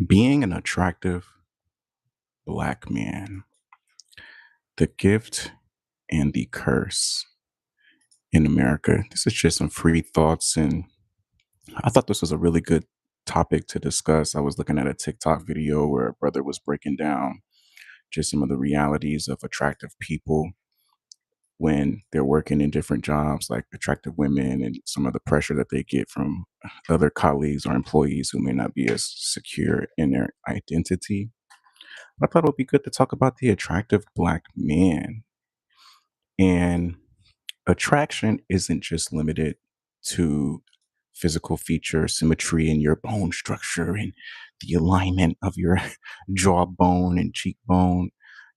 Being an attractive black man, the gift and the curse in America. This is just some free thoughts, and I thought this was a really good topic to discuss. I was looking at a TikTok video where a brother was breaking down just some of the realities of attractive people when they're working in different jobs, like attractive women, and some of the pressure that they get from other colleagues or employees who may not be as secure in their identity. I thought it would be good to talk about the attractive black man. And attraction isn't just limited to physical feature, symmetry in your bone structure and the alignment of your jawbone and cheekbone.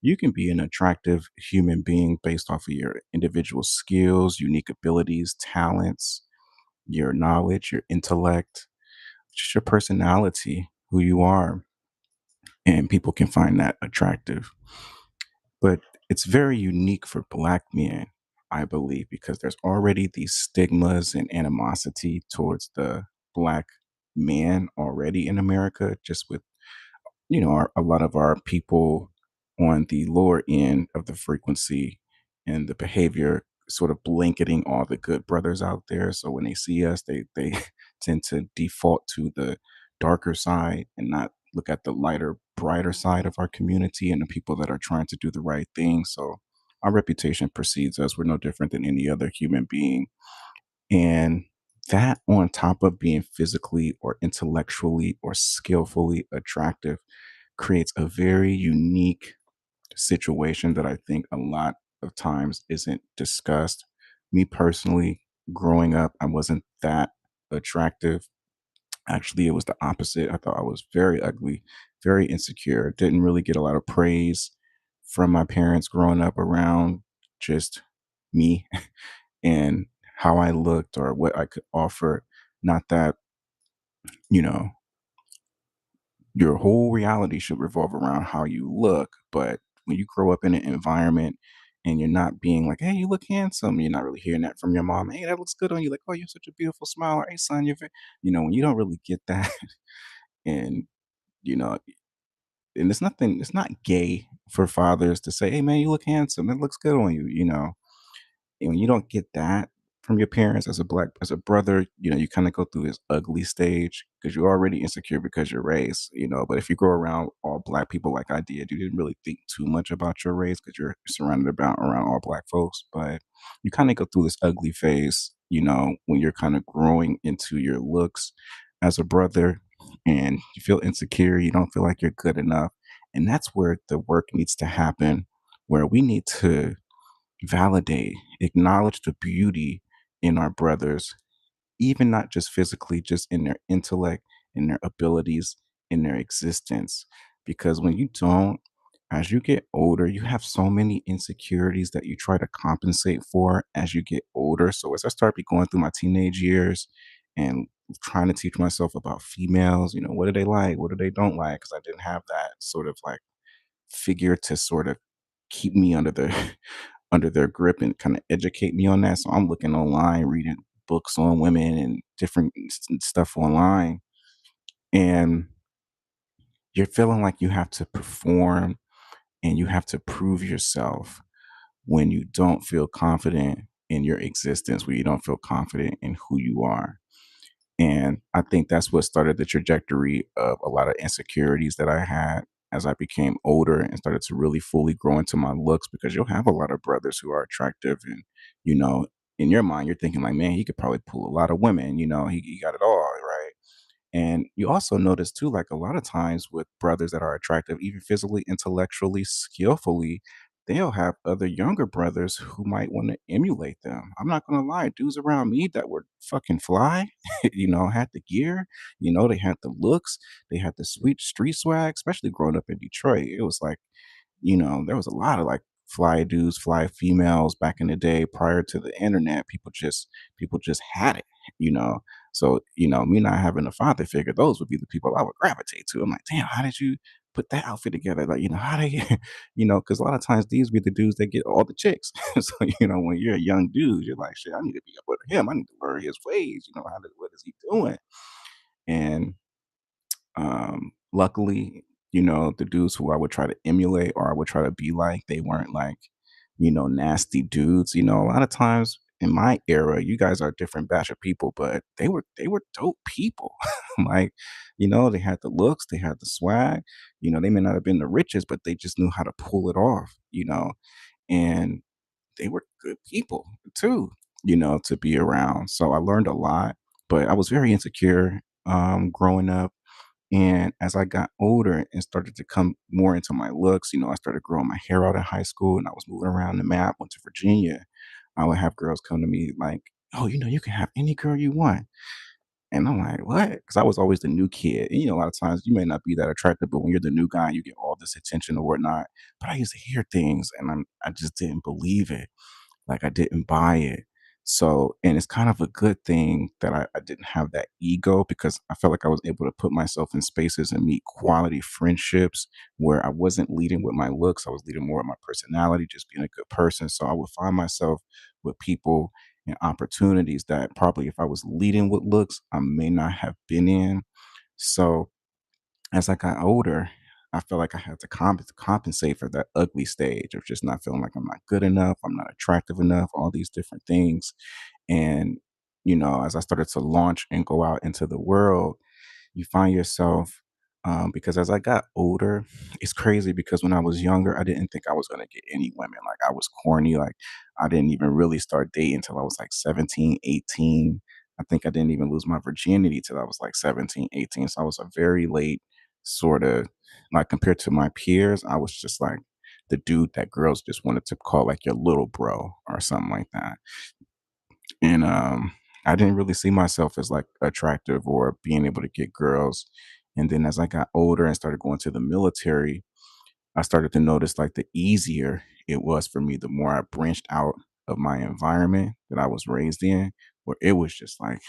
You can be an attractive human being based off of your individual skills, unique abilities, talents, your knowledge, your intellect, just your personality, who you are. And people can find that attractive. But it's very unique for black men, I believe, because there's already these stigmas and animosity towards the black man already in America, just with a lot of our people on the lower end of the frequency and the behavior sort of blanketing all the good brothers out there. So when they see us, they tend to default to the darker side and not look at the lighter, brighter side of our community and the people that are trying to do the right thing. So our reputation precedes us. We're no different than any other human being. And that on top of being physically or intellectually or skillfully attractive creates a very unique situation that I think a lot of times isn't discussed. Me personally, growing up, I wasn't that attractive. Actually, it was the opposite. I thought I was very ugly, very insecure, didn't really get a lot of praise from my parents growing up around just me and how I looked or what I could offer. Not that, you know, your whole reality should revolve around how you look. But when you grow up in an environment and you're not being like, hey, you look handsome, you're not really hearing that from your mom. Hey, that looks good on you. Like, oh, you have such a beautiful smile. Or, hey, son, when you don't really get that, and you know, and it's not gay for fathers to say, hey, man, you look handsome. It looks good on you. And when you don't get that from your parents as a brother, you kind of go through this ugly stage because you're already insecure because your race. But if you grow around all black people like I did, you didn't really think too much about your race because you're surrounded about around all black folks. But you kind of go through this ugly phase, when you're kind of growing into your looks as a brother and you feel insecure, you don't feel like you're good enough. And that's where the work needs to happen, where we need to validate, acknowledge the beauty in our brothers, even not just physically, just in their intellect, in their abilities, in their existence. Because when you don't, as you get older, you have so many insecurities that you try to compensate for as you get older. So as I start going through my teenage years and trying to teach myself about females, what do they like? What do they don't like? Because I didn't have that sort of like figure to sort of keep me under the under their grip and kind of educate me on that. So I'm looking online, reading books on women and different stuff online, and you're feeling like you have to perform and you have to prove yourself when you don't feel confident in your existence, when you don't feel confident in who you are. And I think that's what started the trajectory of a lot of insecurities that I had as I became older and started to really fully grow into my looks because you'll have a lot of brothers who are attractive and, you know, in your mind, you're thinking like, man, he could probably pull a lot of women, he got it all, right? And you also notice too, like a lot of times with brothers that are attractive, even physically, intellectually, skillfully, they'll have other younger brothers who might want to emulate them. I'm not gonna lie, dudes around me that were fucking fly, had the gear, they had the looks, they had the sweet street swag, especially growing up in Detroit. It was like there was a lot of like fly dudes, fly females back in the day prior to the internet. People just had it. So, me not having a father figure, those would be the people I would gravitate to. I'm like, damn, how did you put that outfit together? Like, how they because a lot of times these be the dudes that get all the chicks. So, when you're a young dude, you're like, shit, I need to be up with him. I need to learn his ways. What is he doing? And luckily, the dudes who I would try to emulate or I would try to be like, they weren't like, nasty dudes. A lot of times in my era, you guys are a different batch of people, but they were dope people. Like, they had the looks, they had the swag. They may not have been the richest, but they just knew how to pull it off. And they were good people too, to be around. So I learned a lot, but I was very insecure growing up. And as I got older and started to come more into my looks, I started growing my hair out in high school and I was moving around the map, went to Virginia. I would have girls come to me like, oh, you can have any girl you want. And I'm like, what? Because I was always the new kid. And, a lot of times you may not be that attractive, but when you're the new guy, you get all this attention or whatnot. But I used to hear things and I just didn't believe it. Like, I didn't buy it. So and it's kind of a good thing that I didn't have that ego because I felt like I was able to put myself in spaces and meet quality friendships where I wasn't leading with my looks. I was leading more with my personality, just being a good person. So I would find myself with people and opportunities that probably if I was leading with looks, I may not have been in. So as I got older, I felt like I had to compensate for that ugly stage of just not feeling like I'm not good enough, I'm not attractive enough, all these different things. And, as I started to launch and go out into the world, you find yourself because as I got older, it's crazy because when I was younger, I didn't think I was going to get any women. Like I was corny. Like I didn't even really start dating until I was like 17, 18. I think I didn't even lose my virginity till I was like 17, 18. So I was a very late sort of like compared to my peers, I was just like the dude that girls just wanted to call like your little bro or something like that. And I didn't really see myself as like attractive or being able to get girls. And then as I got older and started going to the military, I started to notice like the easier it was for me, the more I branched out of my environment that I was raised in, where it was just like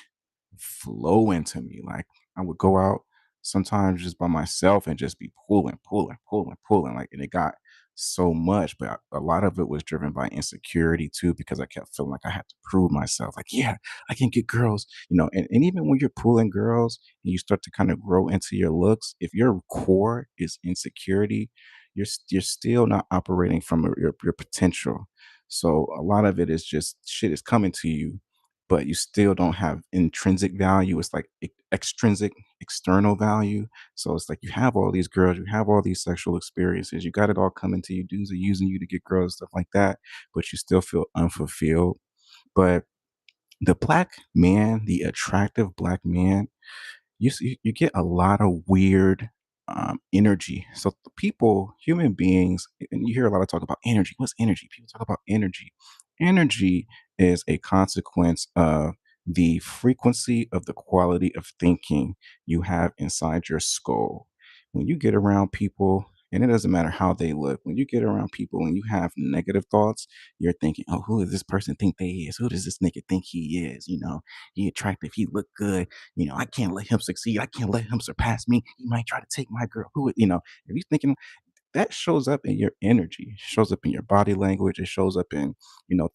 flow into me. Like I would go out sometimes just by myself and just be pulling, pulling, pulling, pulling. Like, and it got so much, but a lot of it was driven by insecurity too, because I kept feeling like I had to prove myself. Like, yeah, I can get girls, and even when you're pulling girls and you start to kind of grow into your looks, if your core is insecurity, you're still not operating from your potential. So a lot of it is just shit is coming to you but you still don't have intrinsic value. It's like extrinsic, external value. So it's like you have all these girls, you have all these sexual experiences, you got it all coming to you. Dudes are using you to get girls, stuff like that, but you still feel unfulfilled. But the black man, the attractive black man, you get a lot of weird energy. So people, human beings, and you hear a lot of talk about energy. What's energy? People talk about energy. Energy is a consequence of the frequency of the quality of thinking you have inside your skull. When you get around people, and it doesn't matter how they look, when you get around people and you have negative thoughts, you're thinking, oh, who does this person think they is? Who does this nigga think he is? He attractive, he look good, I can't let him succeed. I can't let him surpass me. He might try to take my girl. If you're thinking that shows up in your energy, shows up in your body language, it shows up in,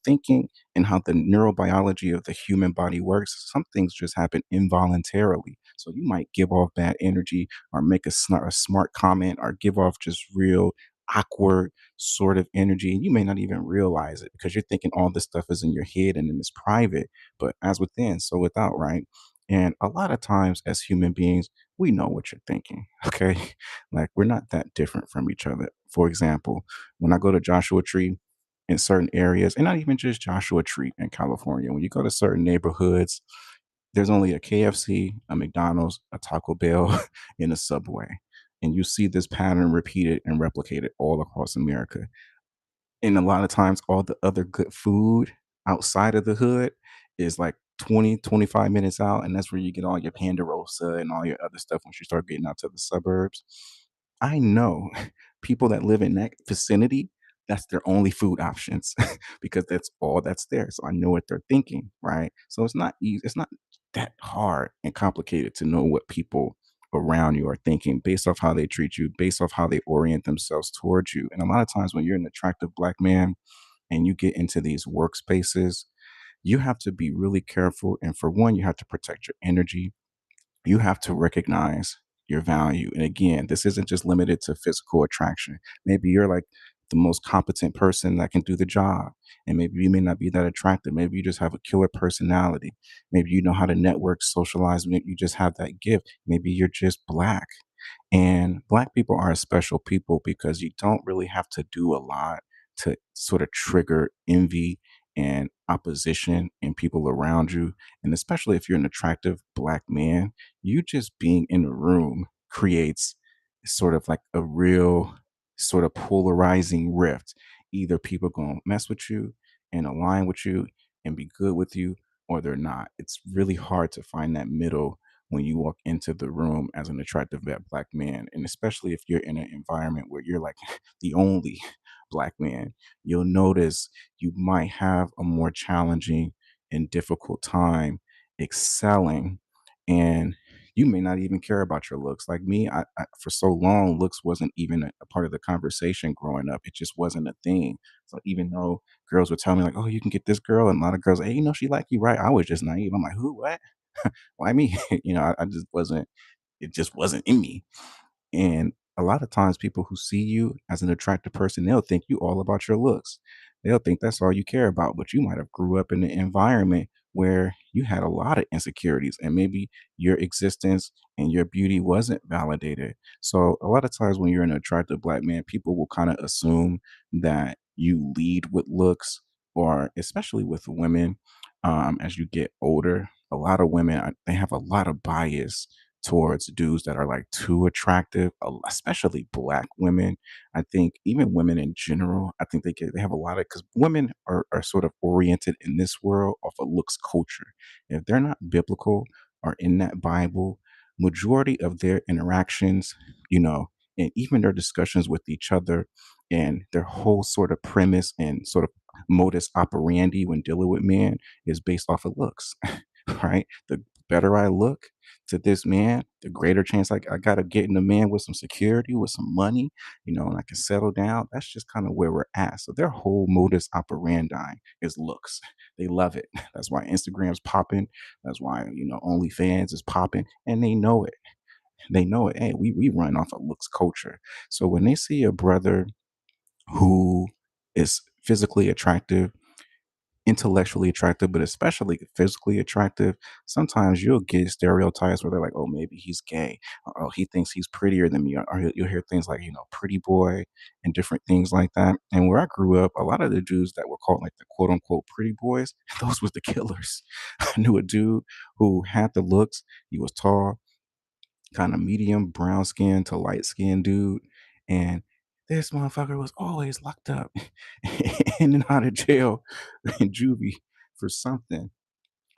thinking and how the neurobiology of the human body works. Some things just happen involuntarily. So you might give off bad energy or make a smart comment or give off just real awkward sort of energy. And you may not even realize it because you're thinking all this stuff is in your head and then it's private, but as within, so without, right? And a lot of times as human beings, we know what you're thinking. Okay. Like we're not that different from each other. For example, when I go to Joshua Tree in certain areas, and not even just Joshua Tree in California, when you go to certain neighborhoods, there's only a KFC, a McDonald's, a Taco Bell, and a Subway. And you see this pattern repeated and replicated all across America. And a lot of times, all the other good food outside of the hood is like 20, 25 minutes out. And that's where you get all your Pandarosa and all your other stuff once you start getting out to the suburbs. I know people that live in that vicinity, that's their only food options because that's all that's there. So I know what they're thinking, right? So it's not easy. It's not that hard and complicated to know what people around you are thinking based off how they treat you, based off how they orient themselves towards you. And a lot of times when you're an attractive black man and you get into these workspaces, you have to be really careful. And for one, you have to protect your energy. You have to recognize your value. And again, this isn't just limited to physical attraction. Maybe you're like the most competent person that can do the job. And maybe you may not be that attractive. Maybe you just have a killer personality. Maybe you know how to network, socialize. Maybe you just have that gift. Maybe you're just black. And black people are a special people because you don't really have to do a lot to sort of trigger envy and opposition in people around you. And especially if you're an attractive black man, you just being in the room creates sort of like a real sort of polarizing rift. Either people going to mess with you and align with you and be good with you, or they're not. It's really hard to find that middle when you walk into the room as an attractive black man. And especially if you're in an environment where you're like the only black man, you'll notice you might have a more challenging and difficult time excelling. And you may not even care about your looks. Like me, for so long, looks wasn't even a part of the conversation growing up. It just wasn't a thing. So even though girls would tell me like, "Oh, you can get this girl," and a lot of girls, "Hey, she like you, right?" I was just naive. I'm like, "Who? What? Why me?" I just wasn't. It just wasn't in me. And a lot of times, people who see you as an attractive person, they'll think you all about your looks. They'll think that's all you care about. But you might have grew up in an environment where you had a lot of insecurities, and maybe your existence and your beauty wasn't validated. So a lot of times, when you're an attractive black man, people will kind of assume that you lead with looks, or especially with women, as you get older. A lot of women, they have a lot of bias towards dudes that are like too attractive, especially black women. I think even women in general, I think they have a lot of, because women are sort of oriented in this world off a looks culture. If they're not biblical or in that Bible, majority of their interactions, you know, and even their discussions with each other and their whole sort of premise and sort of modus operandi when dealing with men is based off of looks, right? The better I look to this man, the greater chance I got of getting a man with some security, with some money, and I can settle down. That's just kind of where we're at. So their whole modus operandi is looks. They love it. That's why Instagram's popping. That's why, OnlyFans is popping. And they know it. They know it. Hey, we run off a looks culture. So when they see a brother who is physically attractive, intellectually attractive, but especially physically attractive, sometimes you'll get stereotypes where they're like, "Oh, maybe he's gay," or "Oh, he thinks he's prettier than me," or you'll hear things like, "pretty boy," and different things like that. And where I grew up, a lot of the dudes that were called like the quote unquote pretty boys, those was the killers. I knew a dude who had the looks. He was tall, kind of medium brown skin to light skin dude, and this motherfucker was always locked up in and out of jail in juvie for something.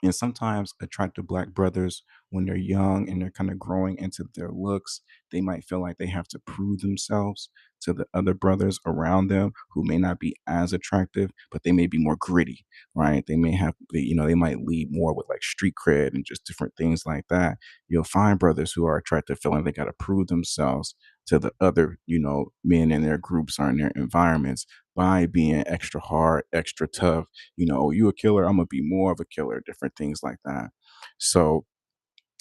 And sometimes attractive black brothers, when they're young and they're kind of growing into their looks, they might feel like they have to prove themselves to the other brothers around them who may not be as attractive, but they may be more gritty, right? They may have, they might lead more with like street cred and just different things like that. You'll find brothers who are attractive feeling they got to prove themselves to the other, men in their groups or in their environments by being extra hard, extra tough. "Oh, you a killer, I'm gonna be more of a killer," different things like that. So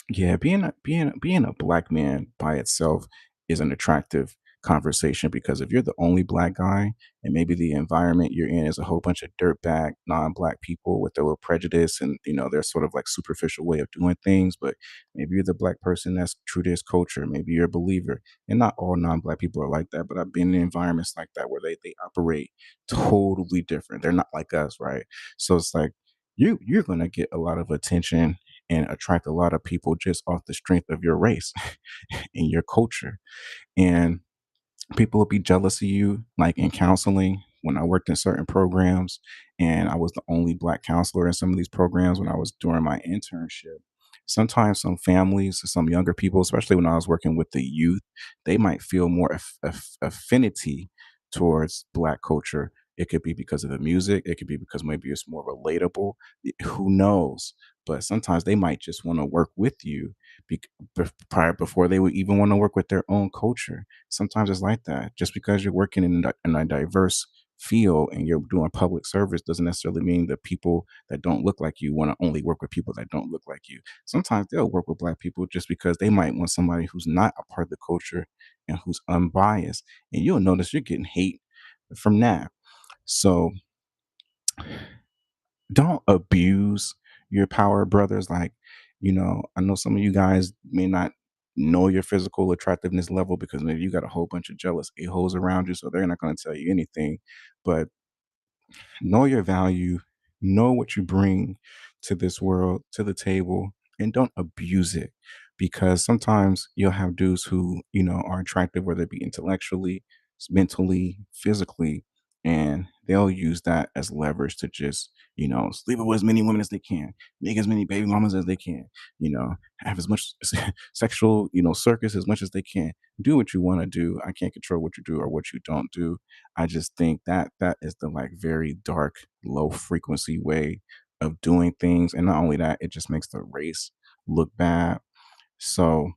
yeah, being a black man by itself is an attractive conversation, because if you're the only black guy and maybe the environment you're in is a whole bunch of dirtbag non-black people with their little prejudice and their sort of like superficial way of doing things, but maybe you're the black person that's true to his culture, maybe you're a believer. And not all non-black people are like that, but I've been in environments like that where they operate totally different. They're not like us, right? So it's like you're gonna get a lot of attention and attract a lot of people just off the strength of your race and your culture. And people will be jealous of you, like in counseling. When I worked in certain programs and I was the only black counselor in some of these programs when I was doing my internship, sometimes some families, some younger people, especially when I was working with the youth, they might feel more affinity towards black culture. It could be because of the music. It could be because maybe it's more relatable. Who knows? But sometimes they might just want to work with you prior before they would even want to work with their own culture. Sometimes it's like that. Just because you're working in a diverse field and you're doing public service doesn't necessarily mean that people that don't look like you want to only work with people that don't look like you. Sometimes they'll work with black people just because they might want somebody who's not a part of the culture and who's unbiased. And you'll notice you're getting hate from that. So don't abuse your power, brothers. Like, I know some of you guys may not know your physical attractiveness level because maybe you got a whole bunch of jealous a-holes around you, so they're not going to tell you anything. But know your value, know what you bring to this world, to the table, and don't abuse it. Because sometimes you'll have dudes who, are attractive, whether it be intellectually, mentally, physically, and they'll use that as leverage to just, sleep with as many women as they can, make as many baby mamas as they can, have as much sexual, circus as much as they can. Do what you want to do. I can't control what you do or what you don't do. I just think that that is the like very dark, low frequency way of doing things. And not only that, it just makes the race look bad. So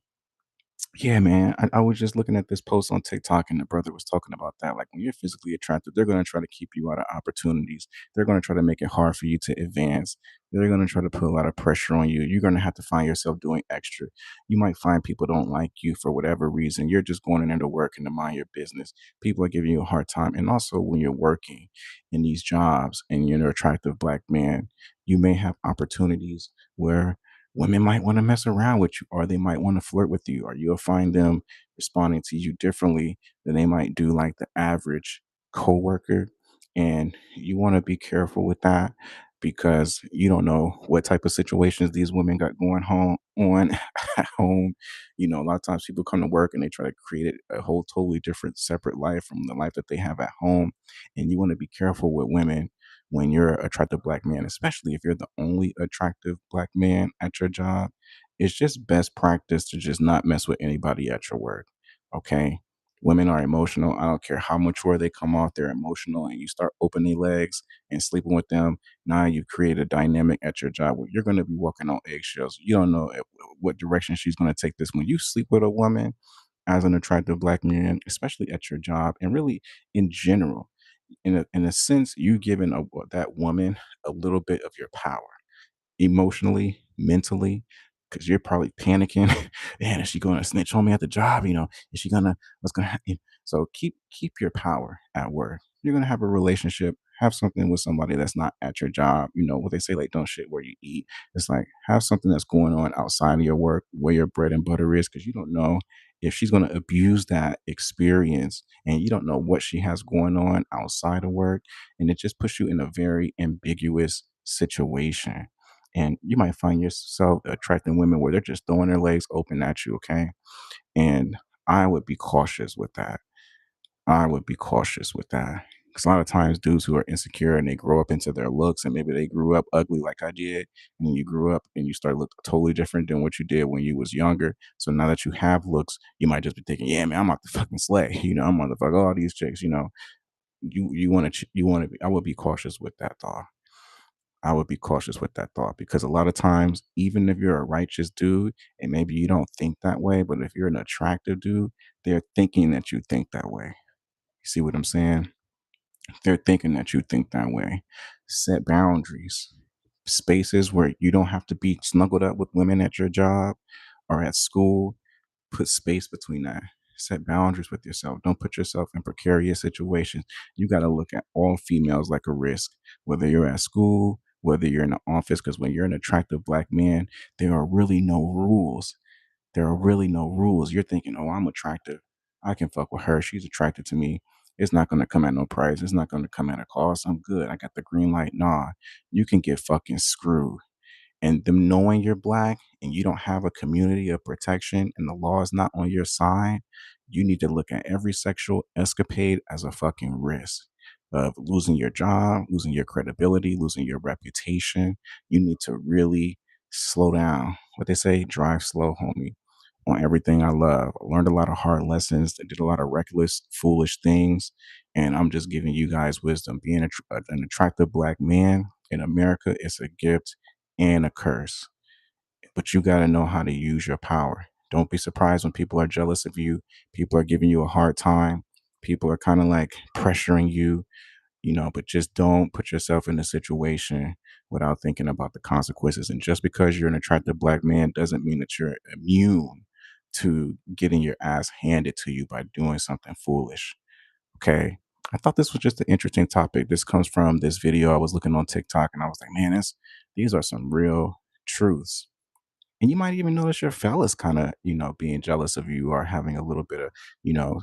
yeah, man. I was just looking at this post on TikTok and the brother was talking about that. Like when you're physically attractive, they're going to try to keep you out of opportunities. They're going to try to make it hard for you to advance. They're going to try to put a lot of pressure on you. You're going to have to find yourself doing extra. You might find people don't like you for whatever reason. You're just going in there to work and to mind your business. People are giving you a hard time. And also when you're working in these jobs and you're an attractive black man, you may have opportunities where women might want to mess around with you or they might want to flirt with you or you'll find them responding to you differently than they might do like the average coworker. And you want to be careful with that because you don't know what type of situations these women got going home on at home. A lot of times people come to work and they try to create a whole totally different separate life from the life that they have at home. And you want to be careful with women when you're an attractive black man, especially if you're the only attractive black man at your job. It's just best practice to just not mess with anybody at your work. Okay. Women are emotional. I don't care how mature they come off, they're emotional, and you start opening legs and sleeping with them. Now you've created a dynamic at your job where you're going to be walking on eggshells. You don't know what direction she's going to take this. When you sleep with a woman as an attractive black man, especially at your job, and really in general, in a sense, you giving that woman a little bit of your power emotionally, mentally, because you're probably panicking. Man, is she going to snitch on me at the job? Is she gonna what's gonna happen? So keep your power at work. You're gonna have a relationship, have something with somebody that's not at your job. What they say, like don't shit where you eat. It's like have something that's going on outside of your work, where your bread and butter is, because you don't know if she's gonna abuse that experience, and you don't know what she has going on outside of work, and it just puts you in a very ambiguous situation and you might find yourself attracting women where they're just throwing their legs open at you, okay? And I would be cautious with that. I would be cautious with that. Because a lot of times, dudes who are insecure and they grow up into their looks, and maybe they grew up ugly like I did, and then you grew up and you start look totally different than what you did when you was younger. So now that you have looks, you might just be thinking, "Yeah, man, I'm about to fucking slay." I'm about to fuck all these chicks. You want to you want to be. I would be cautious with that thought. I would be cautious with that thought because a lot of times, even if you're a righteous dude and maybe you don't think that way, but if you're an attractive dude, they're thinking that you think that way. You see what I'm saying? They're thinking that you think that way. Set boundaries, spaces where you don't have to be snuggled up with women at your job or at school. Put space between that. Set boundaries with yourself. Don't put yourself in precarious situations. You got to look at all females like a risk, whether you're at school, whether you're in the office, because when you're an attractive black man, there are really no rules. There are really no rules. You're thinking, oh, I'm attractive. I can fuck with her. She's attracted to me. It's not going to come at no price. It's not going to come at a cost. I'm good. I got the green light. Nah, you can get fucking screwed, and them knowing you're black and you don't have a community of protection and the law is not on your side, you need to look at every sexual escapade as a fucking risk of losing your job, losing your credibility, losing your reputation. You need to really slow down. What they say, drive slow, homie, on everything I love. I learned a lot of hard lessons. I did a lot of reckless, foolish things. And I'm just giving you guys wisdom. Being an attractive black man in America is a gift and a curse. But you got to know how to use your power. Don't be surprised when people are jealous of you. People are giving you a hard time. People are kind of like pressuring you. but just don't put yourself in a situation without thinking about the consequences. And just because you're an attractive black man doesn't mean that you're immune to getting your ass handed to you by doing something foolish. Okay. I thought this was just an interesting topic. This comes from this video I was looking on TikTok, and I was like, man, these are some real truths. And you might even notice your fellas kind of, being jealous of you or having a little bit of, you know,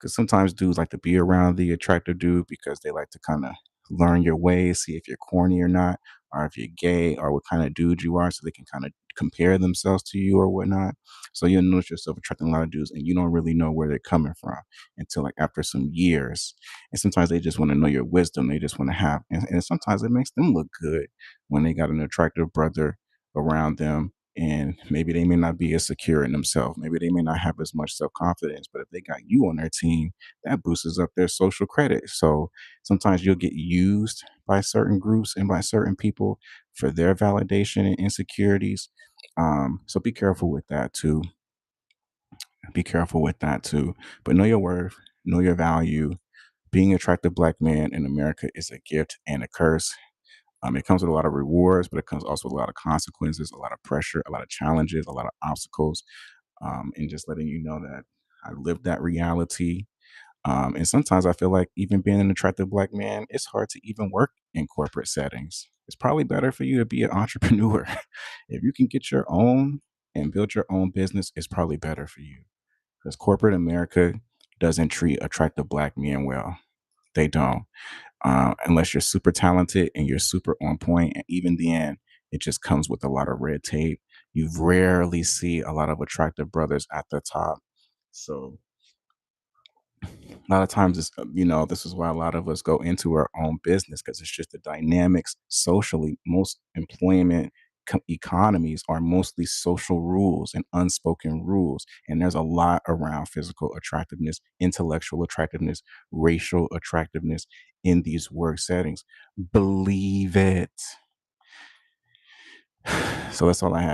because sometimes dudes like to be around the attractive dude because they like to kind of learn your ways, see if you're corny or not, or if you're gay or what kind of dude you are, so they can kind of compare themselves to you or whatnot. So you'll notice yourself attracting a lot of dudes and you don't really know where they're coming from until like after some years. And sometimes they just want to know your wisdom. They just want to have, and sometimes it makes them look good when they got an attractive brother around them, and maybe they may not be as secure in themselves. Maybe they may not have as much self confidence, but if they got you on their team, that boosts up their social credit. So sometimes you'll get used by certain groups and by certain people for their validation and insecurities. So be careful with that too. Be careful with that too. But know your worth, know your value. Being an attractive black man in America is a gift and a curse. It comes with a lot of rewards, but it comes also with a lot of consequences, a lot of pressure, a lot of challenges, a lot of obstacles, and just letting you know that I lived that reality. And sometimes I feel like even being an attractive black man, it's hard to even work in corporate settings. It's probably better for you to be an entrepreneur. If you can get your own and build your own business, it's probably better for you because corporate America doesn't treat attractive black men well. They don't, unless you're super talented and you're super on point. And even then, it just comes with a lot of red tape. You rarely see a lot of attractive brothers at the top. So a lot of times, this is why a lot of us go into our own business because it's just the dynamics socially. Most employment economies are mostly social rules and unspoken rules. And there's a lot around physical attractiveness, intellectual attractiveness, racial attractiveness in these work settings. Believe it. So that's all I have.